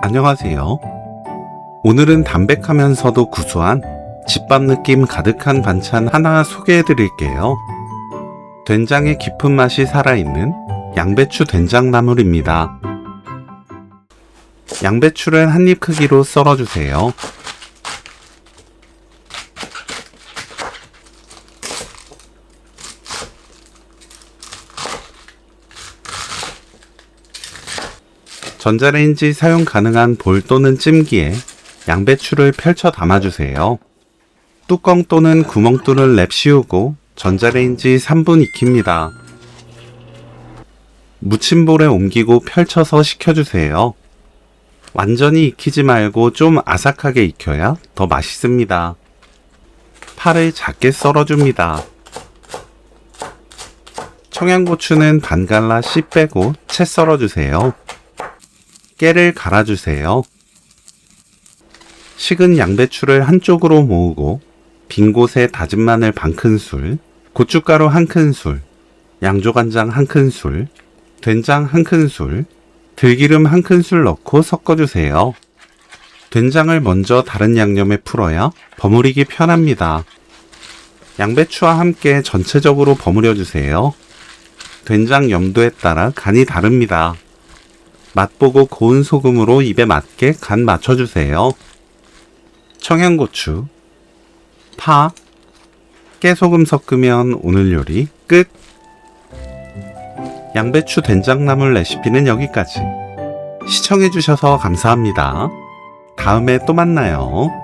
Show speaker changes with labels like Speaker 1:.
Speaker 1: 안녕하세요. 오늘은 담백하면서도 구수한 집밥 느낌 가득한 반찬 하나 소개해 드릴게요. 된장의 깊은 맛이 살아있는 양배추 된장나물입니다. 양배추를 한입 크기로 썰어주세요. 전자레인지 사용 가능한 볼 또는 찜기에 양배추를 펼쳐 담아주세요. 뚜껑 또는 구멍 뚫은 랩 씌우고 전자레인지 3분 익힙니다. 무침볼에 옮기고 펼쳐서 식혀주세요. 완전히 익히지 말고 좀 아삭하게 익혀야 더 맛있습니다. 파를 작게 썰어줍니다. 청양고추는 반 갈라 씨 빼고 채 썰어주세요. 깨를 갈아주세요. 식은 양배추를 한쪽으로 모으고 빈 곳에 다진 마늘 반 큰술, 고춧가루 한 큰술, 양조간장 한 큰술, 된장 한 큰술, 들기름 한 큰술 넣고 섞어주세요. 된장을 먼저 다른 양념에 풀어야 버무리기 편합니다. 양배추와 함께 전체적으로 버무려주세요. 된장 염도에 따라 간이 다릅니다. 맛보고 고운 소금으로 입에 맞게 간 맞춰주세요. 청양고추, 파, 깨소금 섞으면 오늘 요리 끝! 양배추 된장나물 레시피는 여기까지. 시청해주셔서 감사합니다. 다음에 또 만나요.